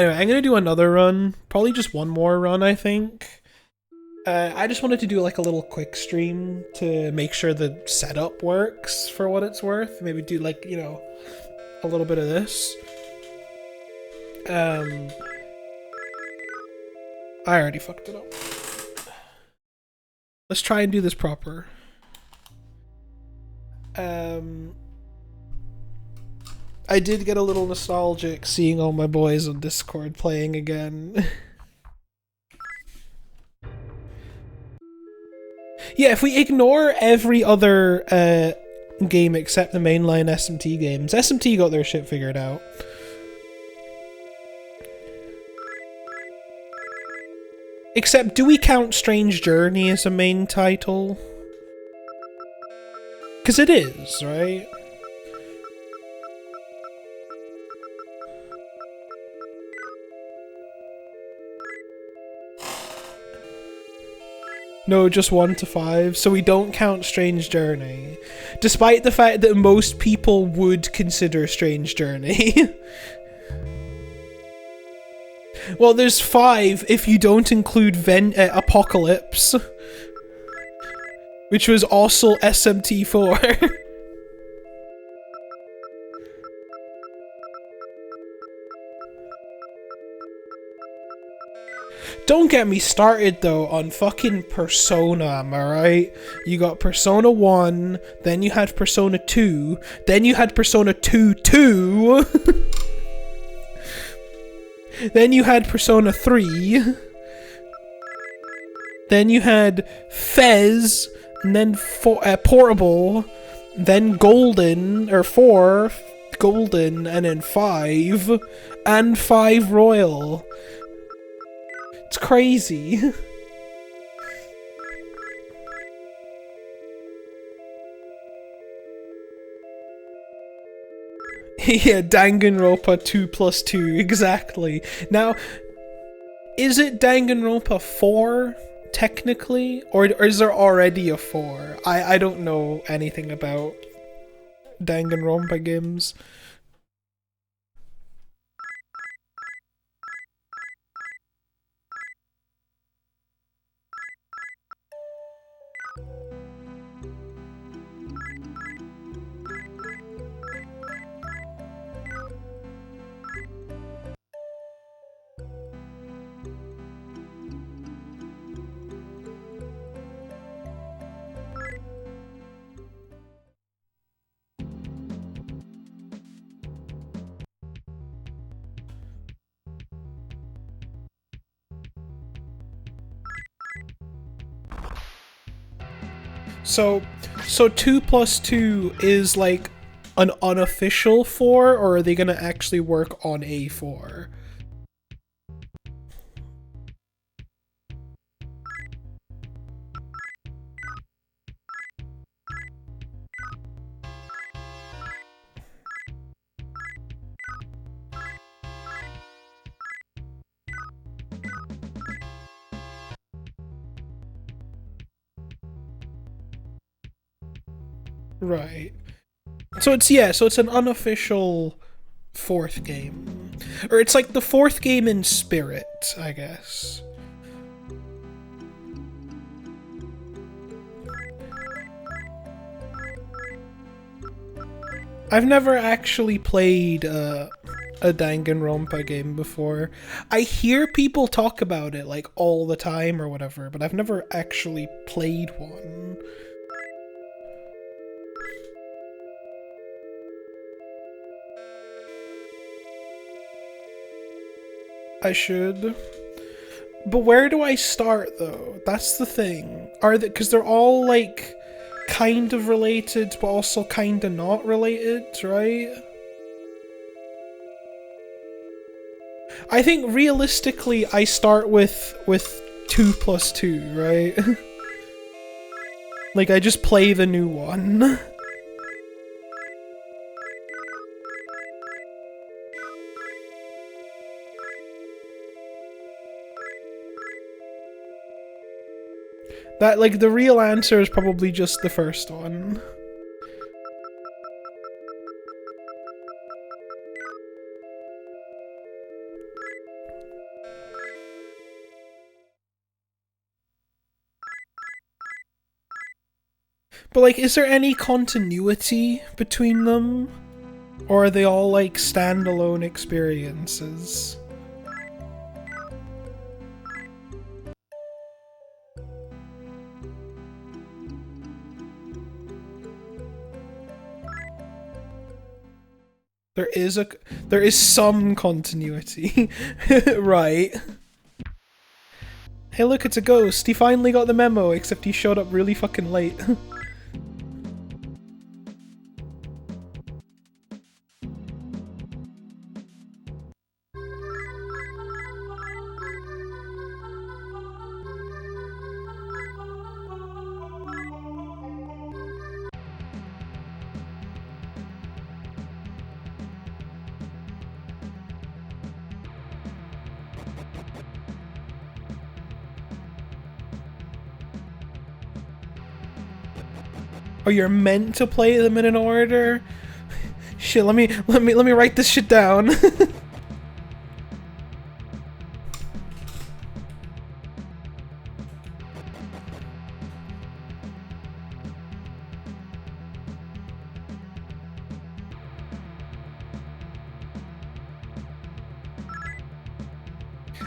Anyway, I'm gonna do another run. Probably just one more run, I think. I just wanted to do like a little quick stream to make sure the setup works for what it's worth. Maybe do like, you know, a little bit of this. I already fucked it up. Let's try and do this proper. I did get a little nostalgic seeing all my boys on Discord playing again. Yeah, if we ignore every other game except the mainline SMT games, SMT got their shit figured out. Except, do we count Strange Journey as a main title? Because it is, right? No, just 1 to 5, so we don't count Strange Journey. Despite the fact that most people would consider Strange Journey. Well, there's 5 if you don't include Apocalypse. Which was also SMT4. Don't get me started though on fucking Persona, am I right? You got Persona 1, then you had Persona 2, then you had Persona 2 2, then you had Persona 3, then you had Fez, and then Portable, then Golden, or 4, Golden, and then 5, and 5 Royal. It's crazy. Yeah, Danganronpa 2+2, exactly. Now, is it Danganronpa 4, technically? Or is there already a 4? I don't know anything about Danganronpa games. So 2+2 is like an unofficial 4, or are they gonna actually work on a 4? Right. So it's an unofficial 4th game. Or it's like the 4th game in spirit, I guess. I've never actually played a Danganronpa game before. I hear people talk about it like all the time or whatever, but I've never actually played one. I should. But where do I start though? That's the thing. Are they, because they're all like kind of related but also kind of not related, right? I think realistically I start with 2+2, right? Like I just play the new one. That, like, the real answer is probably just the first one. But like, is there any continuity between them? Or are they all like standalone experiences? There is some continuity. Right. Hey look, it's a ghost. He finally got the memo, except he showed up really fucking late. Oh, you're meant to play them in an order? Shit, let me write this shit down.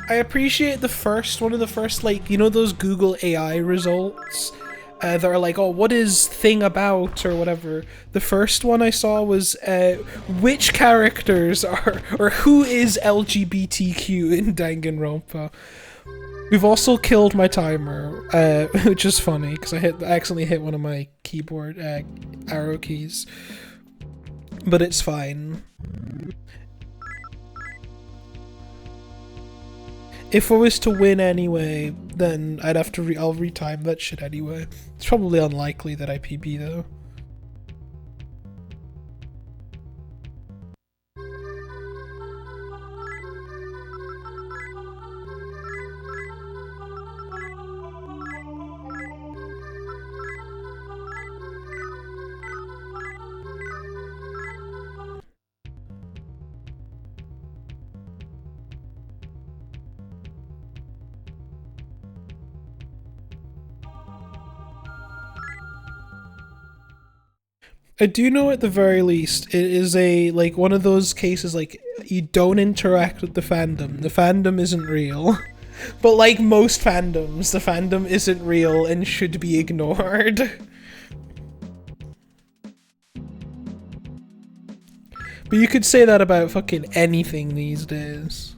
I appreciate one of the first, like, you know those Google AI results? That are like, oh, what is thing about, or whatever. The first one I saw was, which characters are, or who is LGBTQ in Danganronpa? We've also killed my timer, which is funny, because I accidentally hit one of my keyboard, arrow keys. But it's fine. If I was to win anyway, then I'd have to I'll retime that shit anyway. It's probably unlikely that I PB though. I do know at the very least it is like one of those cases like you don't interact with the fandom isn't real. But like most fandoms, the fandom isn't real and should be ignored. But you could say that about fucking anything these days.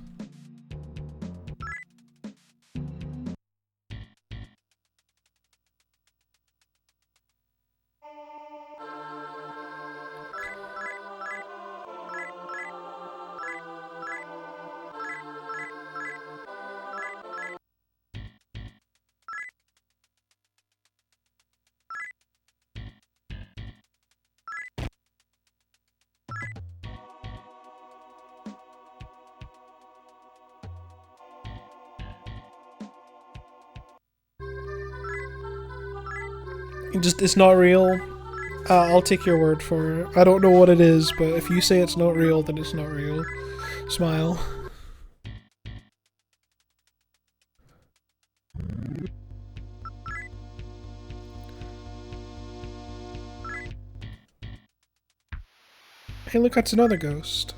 It's not real. I'll take your word for it. I don't know what it is, but if you say it's not real, then it's not real. Smile. Hey look, that's another ghost.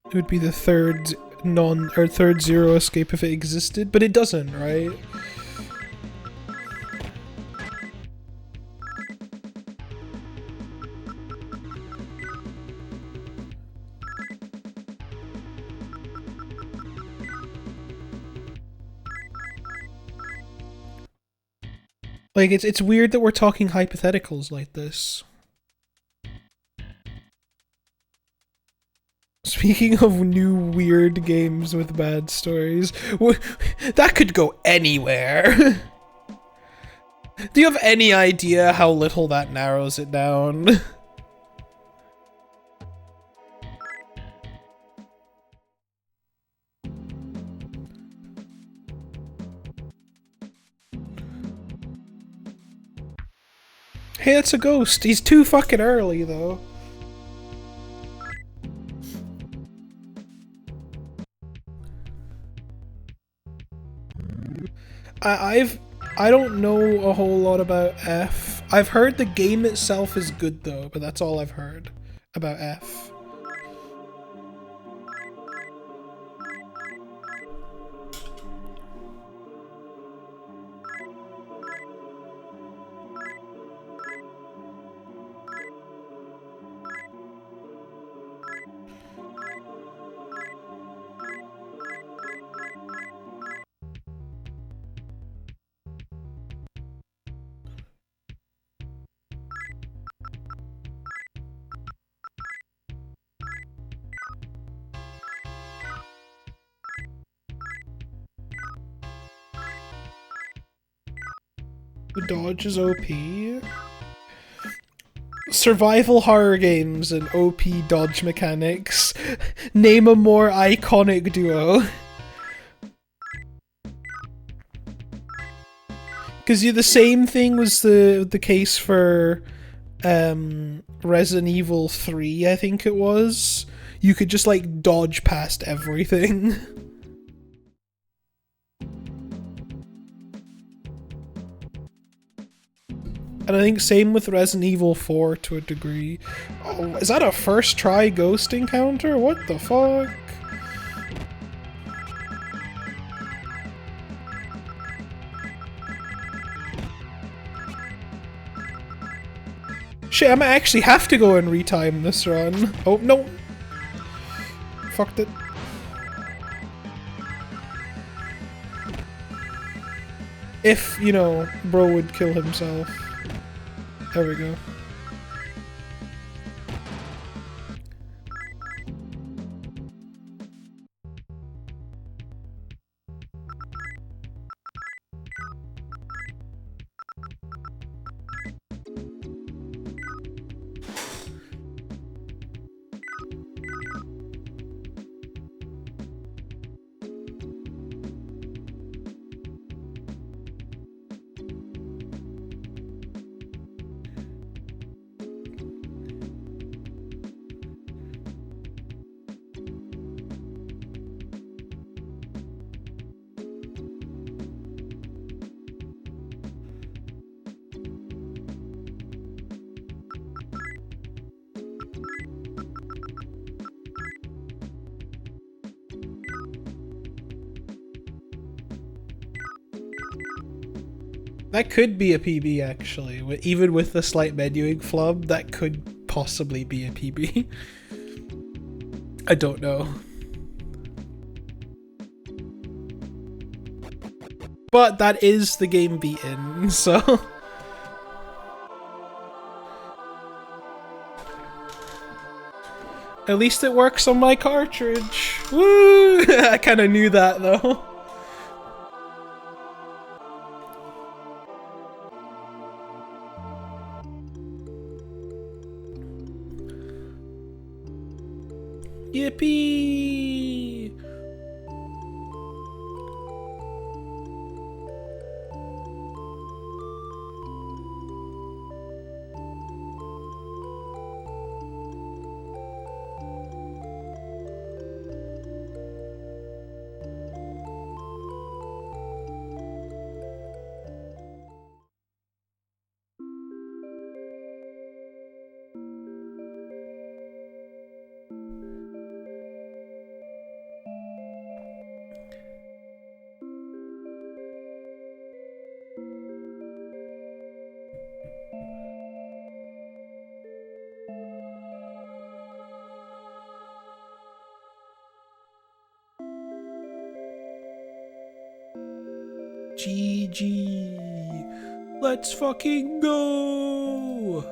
It would be the third third zero escape if it existed, but it doesn't, right? Like it's weird that we're talking hypotheticals like this. Speaking of new weird games with bad stories, that could go anywhere. Do you have any idea how little that narrows it down? Hey, it's a ghost. He's too fucking early, though. I don't know a whole lot about F. I've heard the game itself is good though, but that's all I've heard about F. The dodge is OP. Survival horror games and OP dodge mechanics. Name a more iconic duo. Because the same thing was the case for Resident Evil 3, I think it was. You could just like dodge past everything. And I think same with Resident Evil 4 to a degree. Oh, is that a first try ghost encounter? What the fuck? Shit, I might actually have to go and retime this run. Oh, no. Fucked it. If, you know, bro would kill himself. There we go. That could be a PB actually. Even with the slight menuing flub, that could possibly be a PB. I don't know. But that is the game beaten, so... At least it works on my cartridge. Woo! I kinda knew that though. Yippee! GG. Let's fucking go!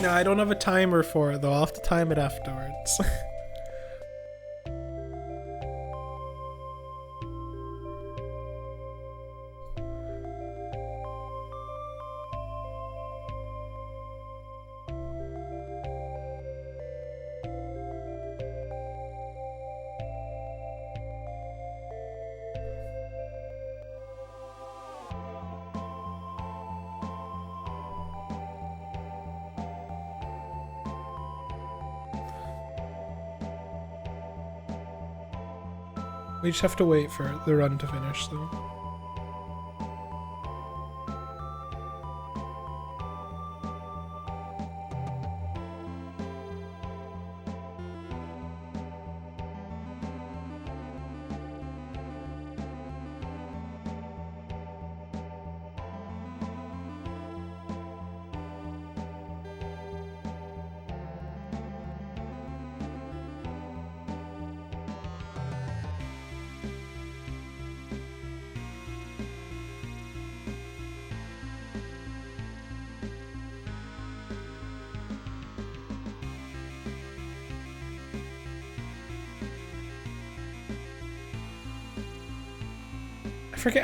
No, I don't have a timer for it though. I'll have to time it afterwards. We just have to wait for the run to finish, though.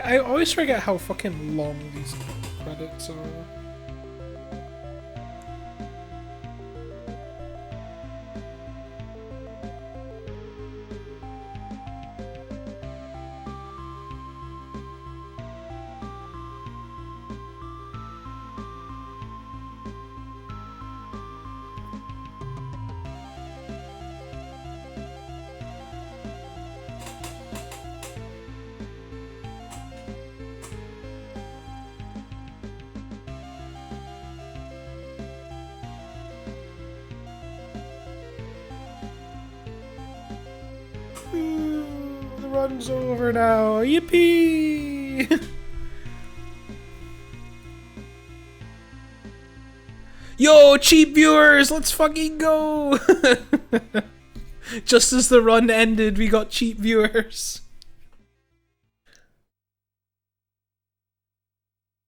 I always forget how fucking long these credits are. The run's over now. Yippee! Yo, cheap viewers, let's fucking go! Just as the run ended, we got cheap viewers.